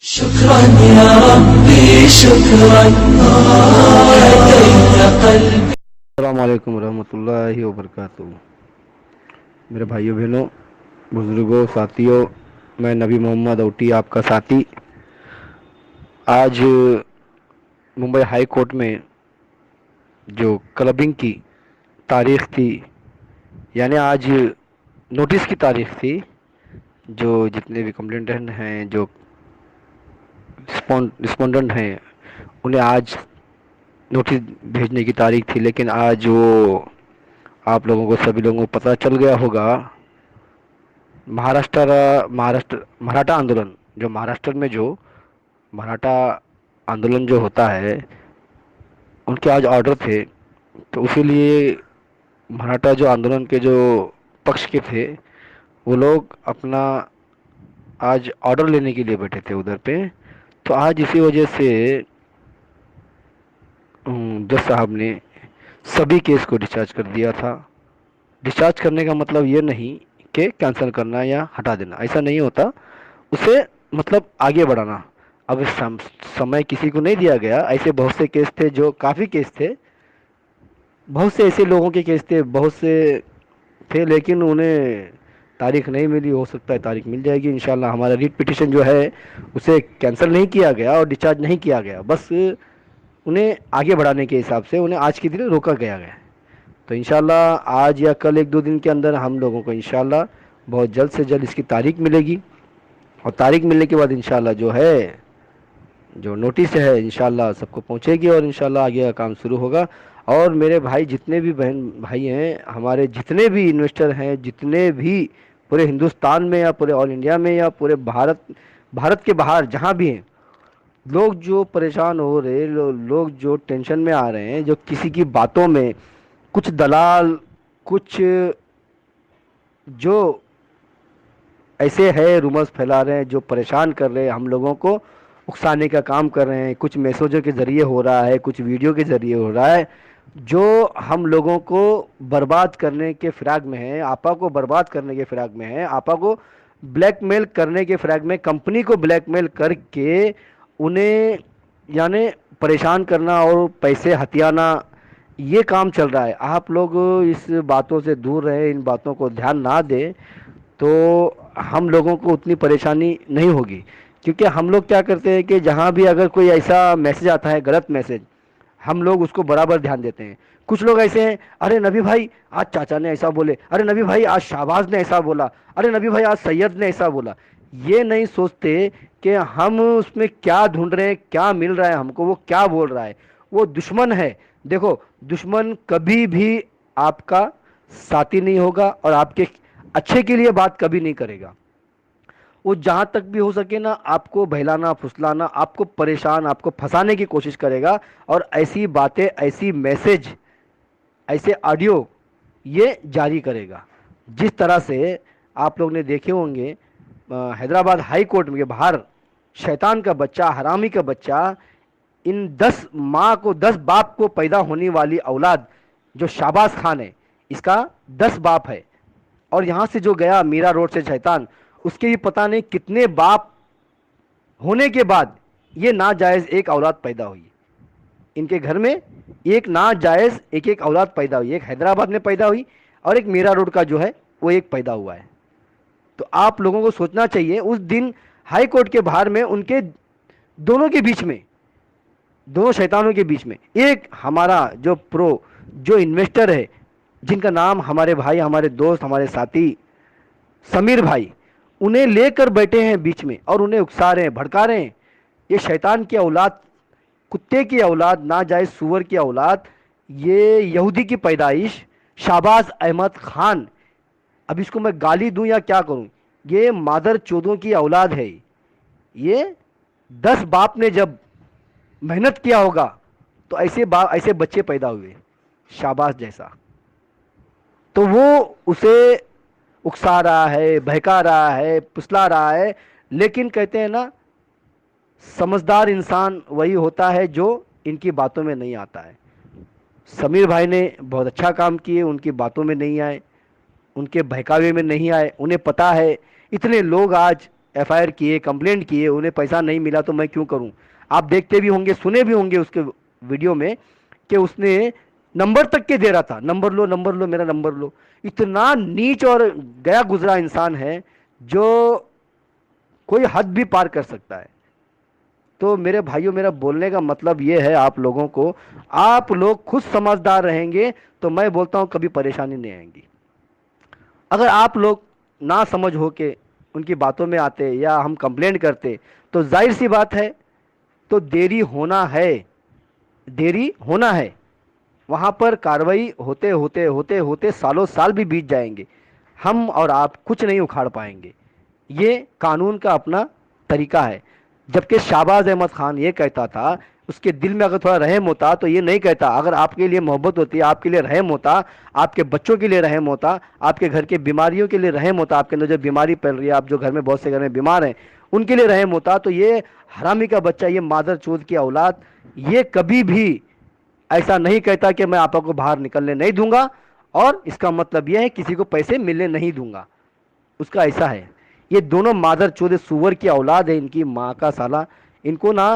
شكرا يا ربي شكرا هديت قلبي. السلام علیکم ورحمۃ اللہ وبرکاتہ. میرے بھائیوں بہنوں بزرگوں ساتھیوں، میں نبی محمد اوٹی آپ کا ساتھی. آج ممبئی ہائی کورٹ میں جو کلبنگ کی تاریخ تھی، یعنی آج نوٹس کی تاریخ تھی، جو جتنے بھی کمپلینٹنٹ ہیں، جو رسپونڈنٹ ہیں، انہیں آج نوٹس بھیجنے کی تاریخ تھی. لیکن آج وہ آپ لوگوں کو سبھی لوگوں کو پتہ چل گیا ہوگا، مراٹھا آندولن، جو مہاراشٹر میں جو مراٹھا آندولن جو ہوتا ہے، ان کے آج آرڈر تھے. تو اسی لیے مراٹھا جو آندولن کے جو پکش کے تھے، وہ لوگ اپنا آج آرڈر لینے کے لیے بیٹھے تھے ادھر پہ. تو آج اسی وجہ سے جج صاحب نے سبھی کیس کو ڈسچارج کر دیا تھا. ڈسچارج کرنے کا مطلب یہ نہیں کہ کینسل کرنا یا ہٹا دینا، ایسا نہیں ہوتا. اسے مطلب آگے بڑھانا. اب سمے کسی کو نہیں دیا گیا. ایسے بہت سے کیس تھے، جو کافی کیس تھے، بہت سے ایسے لوگوں کے کیس تھے، بہت سے تھے، لیکن انہیں تاریخ نہیں ملی. ہو سکتا ہے تاریخ مل جائے گی انشاءاللہ. ہمارا ریٹ پٹیشن جو ہے اسے کینسل نہیں کیا گیا اور ڈسچارج نہیں کیا گیا، بس انہیں آگے بڑھانے کے حساب سے انہیں آج کے دن روکا گیا ہے. تو انشاءاللہ آج یا کل ایک دو دن کے اندر ہم لوگوں کو انشاءاللہ بہت جلد سے جلد اس کی تاریخ ملے گی. اور تاریخ ملنے کے بعد انشاءاللہ جو ہے جو نوٹس ہے انشاءاللہ سب کو پہنچے گی، اور انشاءاللہ آگے کا کام شروع ہوگا. اور میرے بھائی جتنے بھی بہن بھائی ہیں، ہمارے جتنے بھی انویسٹر ہیں، جتنے بھی پورے ہندوستان میں یا پورے آل انڈیا میں یا پورے بھارت کے باہر جہاں بھی ہیں، لوگ جو پریشان ہو رہے، لوگ جو ٹینشن میں آ رہے ہیں، جو کسی کی باتوں میں کچھ دلال، کچھ جو ایسے ہے رومرز پھیلا رہے ہیں، جو پریشان کر رہے ہیں ہم لوگوں کو، اکسانے کا کام کر رہے ہیں، کچھ میسیجوں کے ذریعے ہو رہا ہے، کچھ ویڈیو کے ذریعے ہو رہا ہے، جو ہم لوگوں کو برباد کرنے کے فراق میں ہیں، آپا کو برباد کرنے کے فراق میں ہیں، آپا کو بلیک میل کرنے کے فراق میں، کمپنی کو بلیک میل کر کے انہیں یعنی پریشان کرنا اور پیسے ہتھیانا، یہ کام چل رہا ہے. آپ لوگ اس باتوں سے دور رہے، ان باتوں کو دھیان نہ دیں تو ہم لوگوں کو اتنی پریشانی نہیں ہوگی. کیونکہ ہم لوگ کیا کرتے ہیں کہ جہاں بھی اگر کوئی ایسا میسج آتا ہے، غلط میسج، ہم لوگ اس کو برابر دھیان دیتے ہیں. کچھ لوگ ایسے ہیں، ارے نبی بھائی آج چاچا نے ایسا بولے، ارے نبی بھائی آج شہباز نے ایسا بولا، ارے نبی بھائی آج سید نے ایسا بولا. یہ نہیں سوچتے کہ ہم اس میں کیا ڈھونڈ رہے ہیں، کیا مل رہا ہے ہم کو، وہ کیا بول رہا ہے. وہ دشمن ہے. دیکھو، دشمن کبھی بھی آپ کا ساتھی نہیں ہوگا اور آپ کے اچھے کے لیے بات کبھی نہیں کرے گا. وہ جہاں تک بھی ہو سکے نا، آپ کو بہلانا پھسلانا، آپ کو پریشان، آپ کو پھنسانے کی کوشش کرے گا. اور ایسی باتیں، ایسی میسج، ایسے آڈیو یہ جاری کرے گا. جس طرح سے آپ لوگ نے دیکھے ہوں گے حیدرآباد ہائی کورٹ میں باہر شیطان کا بچہ، حرامی کا بچہ، ان 10 ماں کو، 10 باپ کو پیدا ہونے والی اولاد جو شہباز خان ہے، اس کا 10 باپ ہے. اور یہاں سے جو گیا میرا روڈ سے شیطان، اس کے بھی پتہ نہیں کتنے باپ ہونے کے بعد یہ ناجائز ایک اولاد پیدا ہوئی. ان کے گھر میں ایک ناجائز ایک اولاد پیدا ہوئی. ایک حیدرآباد میں پیدا ہوئی اور ایک میرا روڈ کا جو ہے وہ ایک پیدا ہوا ہے. تو آپ لوگوں کو سوچنا چاہیے، اس دن ہائی کورٹ کے باہر میں ان کے دونوں کے بیچ میں، دونوں شیطانوں کے بیچ میں، ایک ہمارا جو انویسٹر ہے، جن کا نام ہمارے بھائی، ہمارے دوست، ہمارے ساتھی سمیر بھائی، انہیں لے کر بیٹھے ہیں بیچ میں اور انہیں اکسا رہے ہیں، بھڑکا رہے ہیں. یہ شیطان کی اولاد، کتے کی اولاد، ناجائز سور کی اولاد، یہ یہودی کی پیدائش شہباز احمد خان. اب اس کو میں گالی دوں یا کیا کروں؟ یہ مادر چودوں کی اولاد ہے. یہ 10 باپ نے جب محنت کیا ہوگا تو ایسے بچے پیدا ہوئے شہباز جیسا. تو وہ اسے اکسا رہا ہے، بہکا رہا ہے، پسلا رہا ہے. لیکن کہتے ہیں نا، سمجھدار انسان وہی ہوتا ہے جو ان کی باتوں میں نہیں آتا ہے. سمیر بھائی نے بہت اچھا کام کیے، ان کی باتوں میں نہیں آئے، ان کے بہکاوے میں نہیں آئے. انہیں پتا ہے اتنے لوگ آج ایف آئی آر کیے, کمپلینٹ کیے, انہیں پیسہ نہیں ملا تو میں کیوں کروں. آپ دیکھتے بھی ہوں گے, سنے بھی ہوں گے اس کے ویڈیو میں کہ اس نے نمبر تک کے دے رہا تھا, نمبر لو نمبر لو میرا نمبر لو. اتنا نیچ اور گیا گزرا انسان ہے جو کوئی حد بھی پار کر سکتا ہے. تو میرے بھائیوں, میرا بولنے کا مطلب یہ ہے آپ لوگوں کو, آپ لوگ خود سمجھدار رہیں گے تو میں بولتا ہوں کبھی پریشانی نہیں آئیں گی. اگر آپ لوگ نہ سمجھ ہو کے ان کی باتوں میں آتے یا ہم کمپلینٹ کرتے تو ظاہر سی بات ہے تو دیری ہونا ہے, دیری ہونا ہے. وہاں پر کارروائی ہوتے ہوتے ہوتے ہوتے سالوں سال بھی بیت جائیں گے, ہم اور آپ کچھ نہیں اکھاڑ پائیں گے. یہ قانون کا اپنا طریقہ ہے. جبکہ شہباز احمد خان یہ کہتا تھا, اس کے دل میں اگر تھوڑا رحم ہوتا تو یہ نہیں کہتا. اگر آپ کے لیے محبت ہوتی, آپ کے لیے رحم ہوتا, آپ کے بچوں کے لیے رحم ہوتا, آپ کے گھر کے بیماریوں کے لیے رحم ہوتا, آپ کے اندر جو بیماری پھیل رہی ہے, آپ جو گھر میں بہت سے گھر میں بیمار ہیں ان کے لیے رحم ہوتا, تو یہ حرامی کا بچہ, یہ مادر چود کی اولاد, یہ کبھی بھی ایسا نہیں کہتا کہ میں آپ کو باہر نکلنے نہیں دوں گا اور اس کا مطلب یہ ہے کسی کو پیسے ملنے نہیں دوں گا. اس کا ایسا ہے. یہ دونوں مادر چود سور کی اولاد ہے, ان کی ماں کا سالہ, ان کو نہ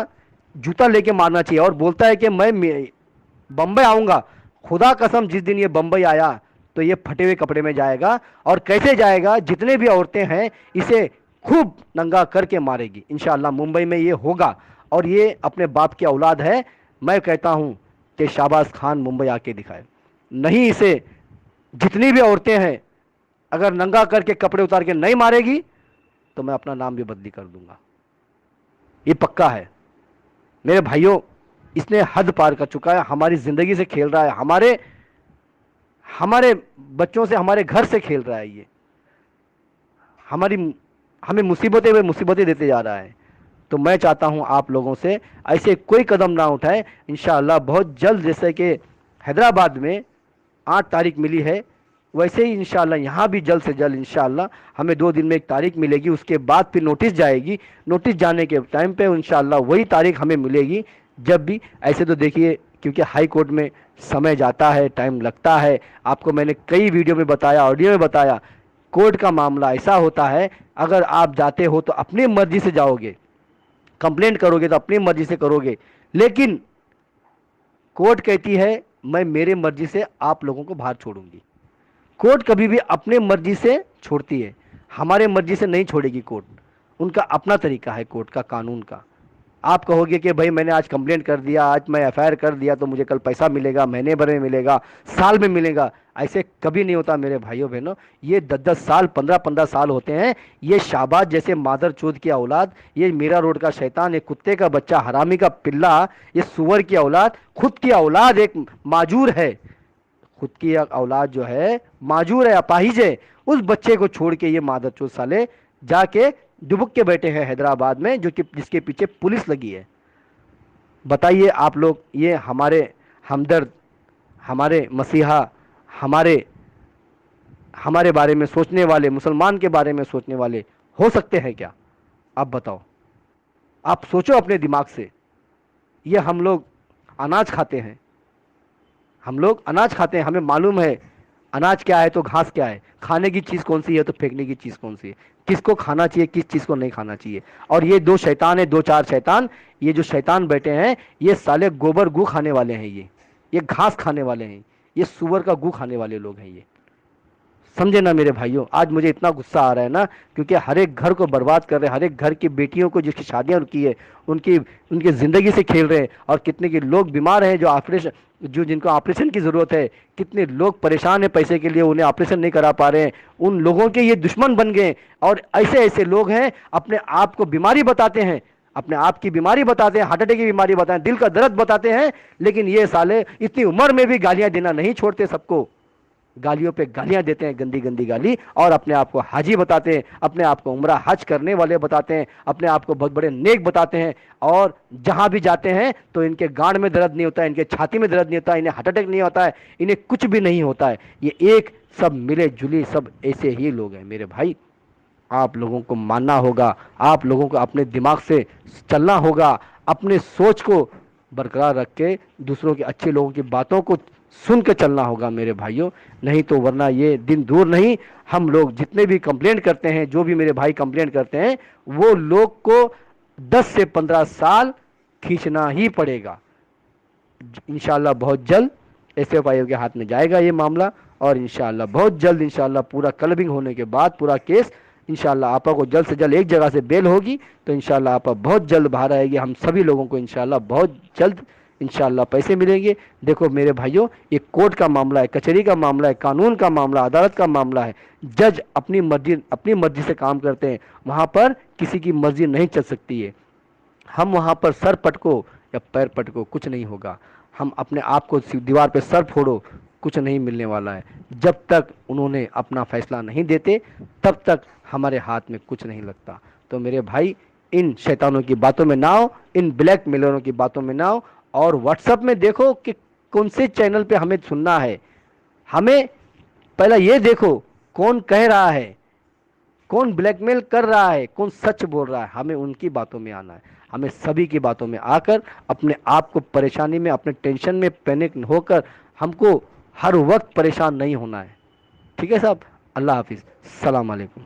جوتا لے کے مارنا چاہیے. اور بولتا ہے کہ میں بمبئی آؤں گا. خدا قسم جس دن یہ بمبئی آیا تو یہ پھٹے ہوئے کپڑے میں جائے گا. اور کیسے جائے گا, جتنے بھی عورتیں ہیں اسے خوب ننگا کر کے مارے گی. انشاءاللہ ممبئی میں یہ ہوگا, اور یہ اپنے باپ کی اولاد ہے. میں کہتا ہوں کہ شہباز خان ممبئی آ کے دکھائے, نہیں اسے جتنی بھی عورتیں ہیں اگر ننگا کر کے کپڑے اتار کے نہیں مارے گی تو میں اپنا نام بھی بدلی کر دوں گا. یہ پکا ہے میرے بھائیوں. اس نے حد پار کر چکا ہے, ہماری زندگی سے کھیل رہا ہے, ہمارے بچوں سے, ہمارے گھر سے کھیل رہا ہے. یہ ہمیں مصیبتیں دیتے جا رہا ہے. تو میں چاہتا ہوں آپ لوگوں سے ایسے کوئی قدم نہ اٹھائے. انشاءاللہ بہت جلد, جیسے کہ حیدرآباد میں 8 تاریخ ملی ہے, ویسے ہی انشاءاللہ یہاں بھی جلد سے جلد انشاءاللہ ہمیں 2 دن میں ایک تاریخ ملے گی. اس کے بعد پھر نوٹس جائے گی. نوٹس جانے کے ٹائم پہ انشاءاللہ وہی تاریخ ہمیں ملے گی. جب بھی ایسے تو دیکھیے, کیونکہ ہائی کورٹ میں سمے جاتا ہے, ٹائم لگتا ہے. آپ کو میں نے کئی ویڈیو میں بتایا, آڈیو میں بتایا, کورٹ کا معاملہ ایسا ہوتا ہے, اگر آپ جاتے ہو تو اپنی مرضی سے جاؤ گے, کمپلینٹ کرو گے تو اپنی مرضی سے کرو گے, لیکن کورٹ کہتی ہے میں میرے مرضی سے آپ لوگوں کو باہر چھوڑوں گی. کورٹ کبھی بھی اپنے مرضی سے چھوڑتی ہے, ہمارے مرضی سے نہیں چھوڑے گی کورٹ. ان کا اپنا طریقہ ہے کورٹ کا, قانون کا. آپ کہو گے کہ بھائی میں نے آج کمپلینٹ کر دیا, آج میں ایف آئی آر کر دیا تو مجھے کل پیسہ ملے گا, مہینے بھر میں ملے گا, سال میں ملے گا. ایسے کبھی نہیں ہوتا میرے بھائیوں بہنوں. یہ 10 سال 15 سال ہوتے ہیں. یہ شہباز جیسے مادر چود کی اولاد, یہ میرا روڈ کا شیطان, یہ کتے کا بچہ, حرامی کا پلہ, یہ سور کی اولاد, خود کی اولاد ایک معجور ہے, خود کی اولاد جو ہے معجور ہے, اپاہج ہے. اس بچے کو چھوڑ کے یہ مادر چود سالے جا کے ڈبک کے بیٹھے ہیں حیدرآباد میں, جو کہ جس کے پیچھے پولیس لگی ہے. بتائیے آپ لوگ, یہ ہمارے ہمدرد, ہمارے مسیحا, ہمارے بارے میں سوچنے والے, مسلمان کے بارے میں سوچنے والے ہو سکتے ہیں کیا؟ آپ بتاؤ, آپ سوچو اپنے دماغ سے. یہ ہم لوگ اناج کھاتے ہیں, ہمیں معلوم ہے اناج کیا ہے تو گھاس کیا ہے, کھانے کی چیز کون سی ہے تو پھینکنے کی چیز کون سی ہے, کس کو کھانا چاہیے کس چیز کو نہیں کھانا چاہیے. اور یہ 2 شیطان ہیں, 2-4 شیطان, یہ جو شیطان بیٹھے ہیں یہ سالے گوبر گو کھانے والے ہیں, یہ گھاس کھانے والے ہیں, یہ سور کا گو کھانے والے لوگ ہیں. یہ سمجھے نا میرے بھائیوں. آج مجھے اتنا غصہ آ رہا ہے نا, کیونکہ ہر ایک گھر کو برباد کر رہے ہیں, ہر ایک گھر کی بیٹیوں کو جس کی شادیاں رکی ہے ان کی زندگی سے کھیل رہے ہیں. اور کتنے کے لوگ بیمار ہیں جن کو آپریشن کی ضرورت ہے, کتنے لوگ پریشان ہیں پیسے کے لیے, انہیں آپریشن نہیں کرا پا رہے ہیں. ان لوگوں کے یہ دشمن بن گئے. اور ایسے لوگ ہیں اپنے آپ کو بیماری بتاتے ہیں, اپنے آپ کی بیماری بتاتے ہیں, ہارٹ اٹیک کی بیماری بتاتے ہیں, دل کا درد بتاتے ہیں, لیکن یہ سالے اتنی عمر میں بھی گالیاں دینا نہیں چھوڑتے. سب کو گالیوں پہ گالیاں دیتے ہیں, گندی گندی گالی, اور اپنے آپ کو حاجی بتاتے ہیں, اپنے آپ کو عمرہ حج کرنے والے بتاتے ہیں, اپنے آپ کو بہت بڑے نیک بتاتے ہیں. اور جہاں بھی جاتے ہیں تو ان کے گانڈ میں درد نہیں ہوتا ہے, ان کے چھاتی میں درد نہیں ہوتا ہے, انہیں ہارٹ اٹیک نہیں ہوتا ہے, انہیں کچھ بھی نہیں ہوتا ہے. یہ ایک سب ملے جلی سب ایسے ہی لوگ ہیں میرے بھائی. آپ لوگوں کو ماننا ہوگا, آپ لوگوں کو اپنے دماغ سے چلنا ہوگا, اپنے سوچ کو برقرار رکھ کے دوسروں کے اچھے لوگوں کی باتوں کو سن کے چلنا ہوگا میرے بھائیوں، نہیں تو ورنہ یہ دن دور نہیں، ہم لوگ جتنے بھی کمپلینٹ کرتے ہیں، جو بھی میرے بھائی کمپلینٹ کرتے ہیں، وہ لوگ کو 10 سے 15 سال کھینچنا ہی پڑے گا۔ انشاءاللہ بہت جلد ایس ایف آئی او کے ہاتھ میں جائے گا یہ معاملہ، اور انشاءاللہ بہت جلد انشاءاللہ پورا کلبنگ ہونے کے بعد پورا کیس انشاءاللہ آپا کو جلد سے جلد ایک جگہ سے بیل ہوگی تو انشاءاللہ آپا بہت جلد باہر آئے گی، ہم سبھی لوگوں کو انشاءاللہ بہت جلد انشاءاللہ پیسے ملیں گے۔ دیکھو میرے بھائیوں، یہ کورٹ کا معاملہ ہے، کچہری کا معاملہ ہے، قانون کا معاملہ، عدالت کا معاملہ ہے۔ جج اپنی مرضی سے کام کرتے ہیں، وہاں پر کسی کی مرضی نہیں چل سکتی ہے۔ ہم وہاں پر سر پٹکو یا پیر پٹکو کچھ نہیں ہوگا، ہم اپنے آپ کو دیوار پہ سر پھوڑو، کچھ نہیں ملنے والا ہے۔ جب تک انہوں نے اپنا فیصلہ نہیں دیتے تب تک ہمارے ہاتھ میں کچھ نہیں لگتا۔ تو میرے بھائی، ان شیطانوں کی باتوں میں نہ آؤ، ان بلیک میلروں کی باتوں میں نہ آؤ، اور واٹس ایپ میں دیکھو کہ کون سے چینل پہ ہمیں سننا ہے۔ ہمیں پہلا یہ دیکھو کون کہہ رہا ہے، کون بلیک میل کر رہا ہے، کون سچ بول رہا ہے، ہمیں ان کی باتوں میں آنا ہے۔ ہمیں سبھی کی باتوں میں آ کر اپنے آپ کو پریشانی میں، اپنے ٹینشن میں پینک ہو کر ہم کو ہر وقت پریشان نہیں ہونا ہے۔ ٹھیک ہے صاحب، اللہ حافظ، السلام علیکم۔